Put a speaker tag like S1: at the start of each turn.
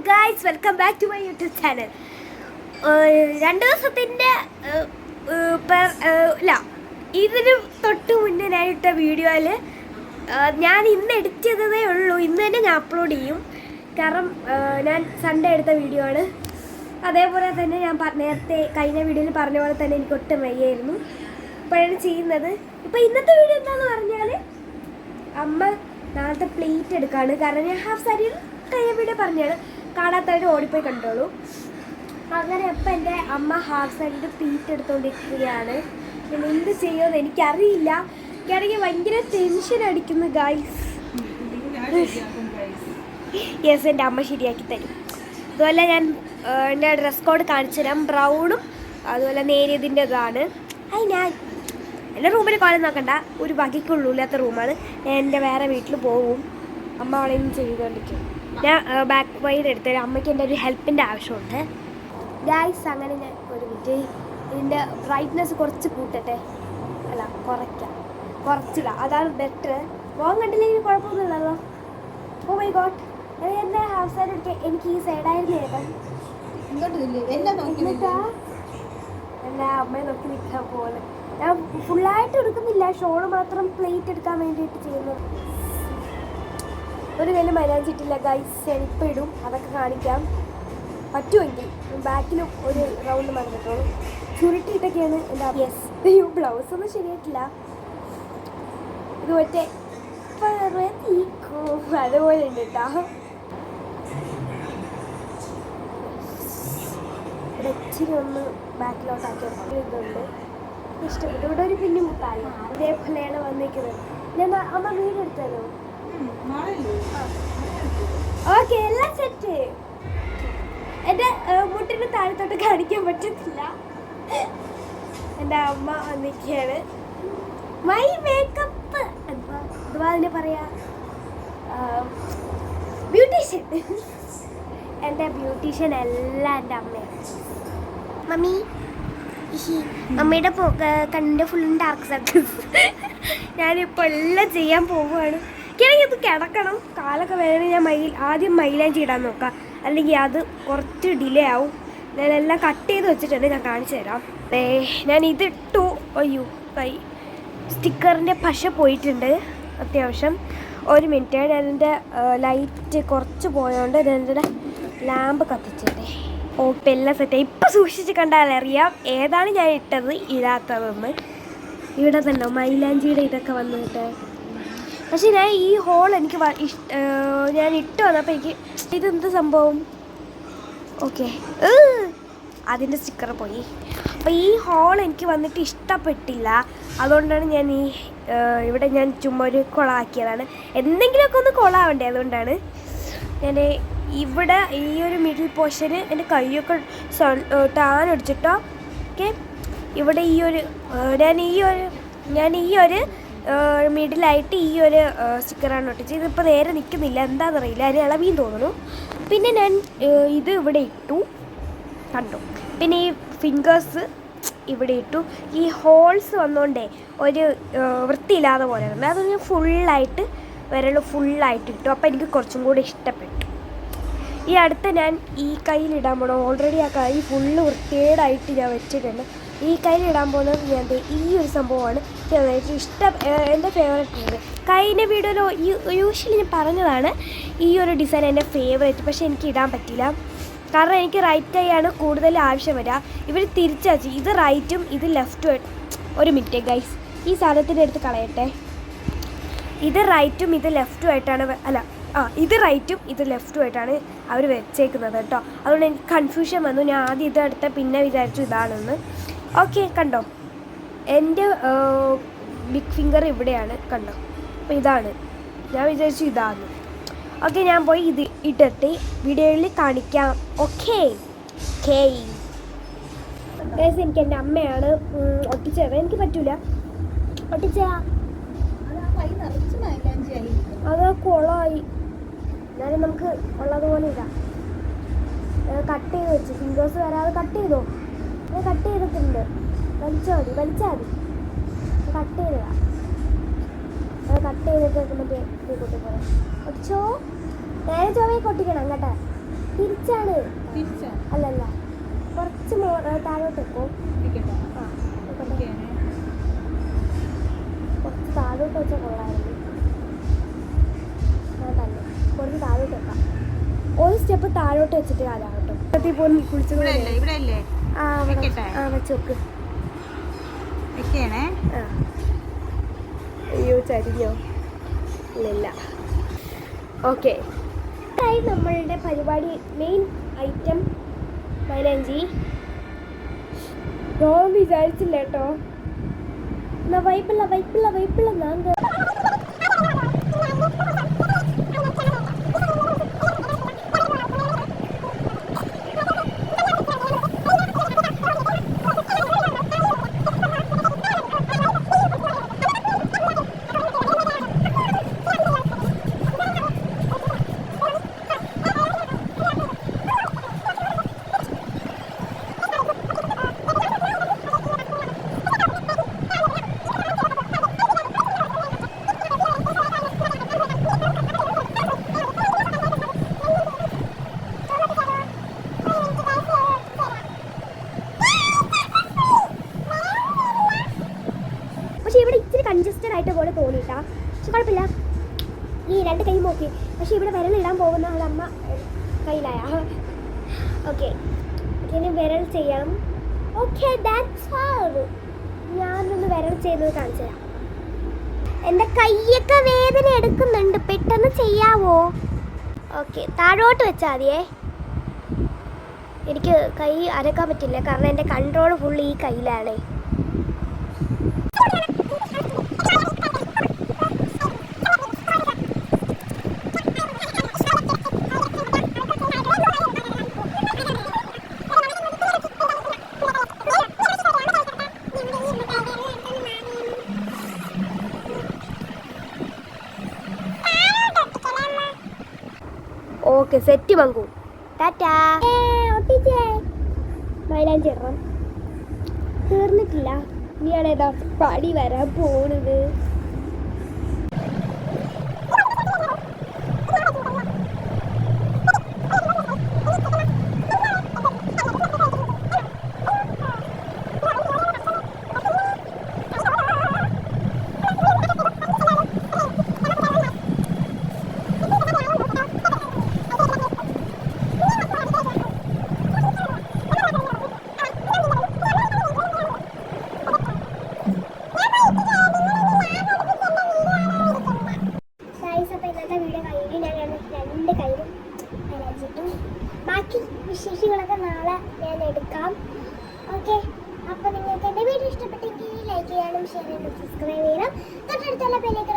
S1: Guys, welcome back to my YouTube channel. 2 ദിവസത്തിൻ്റെ ഇല്ല, ഇതിന് തൊട്ട് മുന്നേ ഞാൻ ഇട്ട വീഡിയോയിൽ ഞാൻ ഇന്ന് എഡിറ്റ് ചെയ്തതേ ഉള്ളൂ. ഇന്ന് തന്നെ ഞാൻ അപ്ലോഡ് ചെയ്യും. കാരണം ഞാൻ സൺഡേ എടുത്ത വീഡിയോ ആണ്. അതേപോലെ തന്നെ ഞാൻ നേരത്തെ കഴിഞ്ഞ വീഡിയോയിൽ പറഞ്ഞ പോലെ തന്നെ എനിക്ക് ഒട്ടും വയ്യായിരുന്നു. ഇപ്പോഴാണ് ചെയ്യുന്നത്. ഇപ്പോൾ ഇന്നത്തെ വീഡിയോ എന്താണെന്ന് പറഞ്ഞാൽ, അമ്മ നാളത്തെ പ്ലേറ്റ് എടുക്കുകയാണ്. കാരണം ഞാൻ ഹാഫ് സാരി കഴിഞ്ഞ വീഡിയോ പറഞ്ഞാണ്, കാണാത്തവരുടെ ഓടിപ്പോയി കണ്ടോളൂ. അങ്ങനെ അപ്പം എൻ്റെ അമ്മ ഹാഫ് സാരിയുടെ പ്ലേറ്റ് എടുത്തുകൊണ്ടിരിക്കുകയാണ്. പിന്നെ എന്ത് ചെയ്യുമെന്ന് എനിക്കറിയില്ല. എനിക്കാണെങ്കിൽ ഭയങ്കര ടെൻഷൻ അടിക്കുന്നു ഗൈസ്. യെസ്, എൻ്റെ അമ്മ ശരിയാക്കി തരും. അതുപോലെ ഞാൻ എൻ്റെ ഡ്രസ് കോഡ് കാണിച്ചു തരാം. ബ്രൗണും അതുപോലെ നേരിയതിൻ്റെ ഇതാണ്. ഞാൻ എൻ്റെ റൂമിൽ കോലം നോക്കണ്ട, ഒരു വകയ്ക്കുള്ളില്ലാത്ത റൂമാണ്. ഞാൻ എൻ്റെ വേറെ വീട്ടിൽ പോവും. അമ്മ അവളെയും ചെയ്തുകൊണ്ടിരിക്കും. ഞാൻ ബാക്ക് വൈഡ് എടുത്തത്. അമ്മയ്ക്ക് എൻ്റെ ഒരു ഹെൽപ്പിൻ്റെ ആവശ്യമുണ്ട് ഗൈസ്. അങ്ങനെ ഞാൻ ഒരു മിനിറ്റ് ഇതിൻ്റെ ബ്രൈറ്റ്നെസ് കുറച്ച് കൂട്ടട്ടെ. അല്ല, കുറച്ചില്ല, അതാണ് ബെറ്റർ. മോൻ കണ്ടില്ലെങ്കിൽ കുഴപ്പമൊന്നുമില്ലല്ലോ. ഓ മൈ ഗോഡ്, എൻ്റെ ഹാഫ് സൈഡ് എടുക്കാൻ എനിക്ക് ഈ സൈഡായിരുന്നു കേട്ടോ. എൻ്റെ അമ്മയെ നോക്കി നിൽക്കാൻ പോലെ ഞാൻ ഫുള്ളായിട്ട് എടുക്കുന്നില്ല, ഷോള് മാത്രം പ്ലേറ്റ് എടുക്കാൻ വേണ്ടിയിട്ട് ചെയ്യുന്നത്. ഒരു കയ്യിൽ മൈലാഞ്ചിട്ടില്ല ഗൈസ്, ഞാനിപ്പോൾ ഇടും, അതൊക്കെ കാണിക്കാം പറ്റുമെങ്കിൽ. ബാക്കിലും ഒരു റൗണ്ട് മറന്നിട്ടോളൂ. ചുരുട്ടിയിട്ടൊക്കെയാണ് എൻ്റെ യെസ്. ബ്ലൗസ് ഒന്നും ശരിയായിട്ടില്ല. ഇത് മറ്റേ അതുപോലെ ഉണ്ട് കേട്ടോ. ഇച്ചിരി ഒന്ന് ബാക്കിലോട്ടാക്കിയ ഇതുണ്ട്, ഇഷ്ടപ്പെട്ടു. ഇവിടെ ഒരു പിന്നെ മുട്ടായി ഇതേപോലെയാണ് വന്നിരിക്കുന്നത്. ഞാൻ അമ്മ വീട് എടുത്തല്ലോ. ഓക്കെ, എല്ലാം സെറ്റ്. എൻ്റെ മുട്ടിന് താഴത്തോട്ട് കാണിക്കാൻ പറ്റത്തില്ല. എൻ്റെ അമ്മ വന്നിരിക്കുകയാണ്. മൈ മേക്കപ്പ് എന്തുവാ അതിനെ പറയാ, ബ്യൂട്ടീഷ്യൻ. എൻ്റെ ബ്യൂട്ടീഷ്യൻ എല്ലാം എൻ്റെ അമ്മയാണ്. മമ്മി, അമ്മയുടെ കണ്ണിൻ്റെ ഫുൾ ഡാർക്ക് സർക്കിൾസ്. ഞാനിപ്പോൾ എല്ലാം ചെയ്യാൻ പോവുകയാണ്. എനിക്കാണെങ്കിൽ ഇത് കിടക്കണം, കാലൊക്കെ വേണേ ഞാൻ ആദ്യം മൈലാഞ്ചി ഇടാൻ നോക്കാം, അല്ലെങ്കിൽ അത് കുറച്ച് ഡിലേ ആവും. ഞാനെല്ലാം കട്ട് ചെയ്ത് വെച്ചിട്ടുണ്ട്, ഞാൻ കാണിച്ചു തരാം. ഞാൻ ഇതിട്ടു. അയ്യോ, കൈ സ്റ്റിക്കറിൻ്റെ പശ പോയിട്ടുണ്ട് അത്യാവശ്യം. ഒരു മിനിറ്റ്, ഞാൻ എൻ്റെ ലൈറ്റ് കുറച്ച് പോയതുകൊണ്ട് ഞാൻ എൻ്റെ ലാമ്പ് കത്തിച്ചതേ. ഓ, ഇപ്പം എല്ലാം സെറ്റായി. ഇപ്പം സൂക്ഷിച്ച് കണ്ടാൽ അറിയാം ഏതാണ് ഞാൻ ഇട്ടത് ഇടാത്തതെന്ന്. ഇവിടെ തന്നെ മൈലാഞ്ചിയുടെ ഇതൊക്കെ വന്നിട്ട്. പക്ഷേ ഞാൻ ഈ ഹോൾ എനിക്ക് ഞാൻ ഇട്ട് വന്നപ്പോൾ എനിക്ക് ഇതെന്ത് സംഭവം, ഓക്കെ അതിൻ്റെ സ്റ്റിക്കർ പോയി. അപ്പോൾ ഈ ഹോൾ എനിക്ക് വന്നിട്ട് ഇഷ്ടപ്പെട്ടില്ല. അതുകൊണ്ടാണ് ഞാൻ ഇവിടെ ഞാൻ ചുമ്മാ ഒരു കുളമാക്കിയതാണ്. എന്തെങ്കിലുമൊക്കെ ഒന്ന് കുളമാവണ്ടേ, അതുകൊണ്ടാണ് ഞാൻ ഇവിടെ ഈ ഒരു മിഡിൽ പോർഷന് എൻ്റെ കൈയൊക്കെ ടാൻ അടിച്ചിട്ടോ. ഓക്കെ, ഇവിടെ ഞാൻ ഈ ഒരു മിഡിലായിട്ട് ഈ ഒരു സ്റ്റിക്കറാണ് ഒട്ടിച്ച്. ഇതിപ്പോൾ നേരെ നിൽക്കുന്നില്ല, എന്താണെന്നറിയില്ല, അതിന് ഇളവിയും തോന്നുന്നു. പിന്നെ ഞാൻ ഇത് ഇവിടെ ഇട്ടു, കണ്ടു. പിന്നെ ഈ ഫിംഗേഴ്സ് ഇവിടെ ഇട്ടു. ഈ ഹോൾസ് വന്നുകൊണ്ടേ ഒരു വൃത്തിയില്ലാതെ പോലെ ഉണ്ട്. അത് ഞാൻ ഫുള്ളായിട്ട് ഫുള്ളായിട്ട് ഇട്ടു. അപ്പോൾ എനിക്ക് കുറച്ചും കൂടി ഇഷ്ടപ്പെട്ടു. ഈ അടുത്ത് ഞാൻ ഈ കയ്യിലിടാൻ പോകണം. ഓൾറെഡി ആ കൈ ഫുള്ള് വൃത്തികേടായിട്ട് ഞാൻ വെച്ചിട്ടുണ്ട്. ഈ കയ്യിലിടാൻ പോകുന്നത് ഞാൻ ഈ ഒരു സംഭവമാണ് എൻ്റെ ഫേവറേറ്റ് ആണ്. കഴിഞ്ഞ വീഡിയോയിൽ യൂഷ്വലി ഞാൻ പറഞ്ഞതാണ് ഈ ഒരു ഡിസൈൻ എൻ്റെ ഫേവറേറ്റ്. പക്ഷേ എനിക്ക് ഇടാൻ പറ്റില്ല, കാരണം എനിക്ക് റൈറ്റ് കൈയാണ് കൂടുതൽ ആവശ്യം വരിക. ഇവർ തിരിച്ചു, ഇത് റൈറ്റും ഇത് ലെഫ്റ്റും. ഒരു മിനിറ്റ് ഗൈസ്, ഈ സാധനത്തിൻ്റെ അടുത്ത് കളയട്ടെ. ഇത് റൈറ്റും ഇത് ലെഫ്റ്റും ആയിട്ടാണ്, അല്ല ഇത് റൈറ്റും ഇത് ലെഫ്റ്റും ആയിട്ടാണ് അവർ വെച്ചേക്കുന്നത് കേട്ടോ. അതുകൊണ്ട് എനിക്ക് കൺഫ്യൂഷൻ വന്നു. ഞാൻ ആദ്യം ഇതെടുത്ത, പിന്നെ വിചാരിച്ചു ഇതാണെന്ന്. ഓക്കെ, കണ്ടോ, എൻ്റെ ബിഗ് ഫിംഗർ ഇവിടെയാണ്, കണ്ടോ. അപ്പോൾ ഇതാണ്, ഞാൻ വിചാരിച്ചു ഇതാണ്. ഓക്കെ, ഞാൻ പോയി ഇത് ഇട്ടിട്ട് വീഡിയോയിൽ കാണിക്കാം. ഓക്കെ ഗൈസ്, എനിക്ക് എൻ്റെ അമ്മയാണ് ഒട്ടിച്ചത്. എനിക്ക് പറ്റൂല ഒട്ടിച്ചാ, അത് കുളമായി. എന്നാലും നമുക്ക് ഉള്ളതുപോലെ ഇടാം. കട്ട് ചെയ്ത് വെച്ച് ഫിംഗേഴ്സ് വരാതെ കട്ട് ചെയ്തോ. ഞാൻ കട്ട് ചെയ്തിട്ടുണ്ട്, വലിച്ചാൽ മതി. കട്ട് ചെയ്തതാ, കട്ട് ചെയ്തിട്ട് മറ്റേ കൂട്ടി പോലെ ഒട്ടിച്ചോ. നേരെ ചൊവ്വയെ കൊട്ടിക്കണം കേട്ടോ. തിരിച്ച് തിരിച്ചാണ്. അല്ലല്ല, കുറച്ച് താഴോട്ട് വെക്കോ. കുറച്ച് താഴോട്ട് വെച്ചാൽ കൊള്ളായിരുന്നു. തന്നെ കുറച്ച് താഴോട്ട് വെക്കാം. ഒരു സ്റ്റെപ്പ് താഴോട്ട് വെച്ചിട്ട് കാലാകട്ടോ. കുളിച്ചത് വെച്ചോക്ക്. അയ്യോ ചരിഞ്ഞോ? ഇല്ല. ഓക്കെ, നമ്മളുടെ പരിപാടി മെയിൻ ഐറ്റം മൈലാഞ്ചി. ഞാൻ വിചാരിച്ചില്ല കേട്ടോ. എന്നാ വൈപ്പിള്ള നാങ്ക. കൺജസ്റ്റഡ് ആയിട്ട് പോലെ തോന്നിയിട്ടാ. പക്ഷെ കുഴപ്പമില്ല, ഈ 2 കൈ നോക്കി. പക്ഷെ ഇവിടെ വിരലിടാൻ പോകുന്ന ആളമ്മ കയ്യിലായ. ഓക്കെ, ഇനി വിരൽ ചെയ്യണം. Okay, that's all. ഞാനൊന്ന് വിരൽ ചെയ്യുന്നത് കാണിച്ചു തരാം. എൻ്റെ കൈയൊക്കെ വേദന എടുക്കുന്നുണ്ട്, പെട്ടെന്ന് ചെയ്യാവോ? ഓക്കെ, താഴോട്ട് വെച്ചാൽ മതിയേ. എനിക്ക് കൈ അനക്കാൻ പറ്റില്ല, കാരണം എൻ്റെ കൺട്രോൾ ഫുൾ ഈ കയ്യിലാണേ. ഓക്കെ, സെറ്റ് മങ്കു. ടാറ്റാ. മൈലാഞ്ചി ഇടണം. തീർന്നിട്ടില്ല, ഇനിയാണ് ഏതാ പടി വരാൻ പോണത്. ബാക്കി വിശേഷങ്ങളൊക്കെ നാളെ ഞാൻ എടുക്കാം. ഓക്കെ, അപ്പോൾ നിങ്ങൾക്ക് എൻ്റെ വീഡിയോ ഇഷ്ടപ്പെട്ടെങ്കിൽ ലൈക്ക് ചെയ്യാനും ഷെയർ ചെയ്യാനും സബ്സ്ക്രൈബ് ചെയ്യണം. തൊട്ടടുത്തുള്ള ബെൽ ഐക്കൺ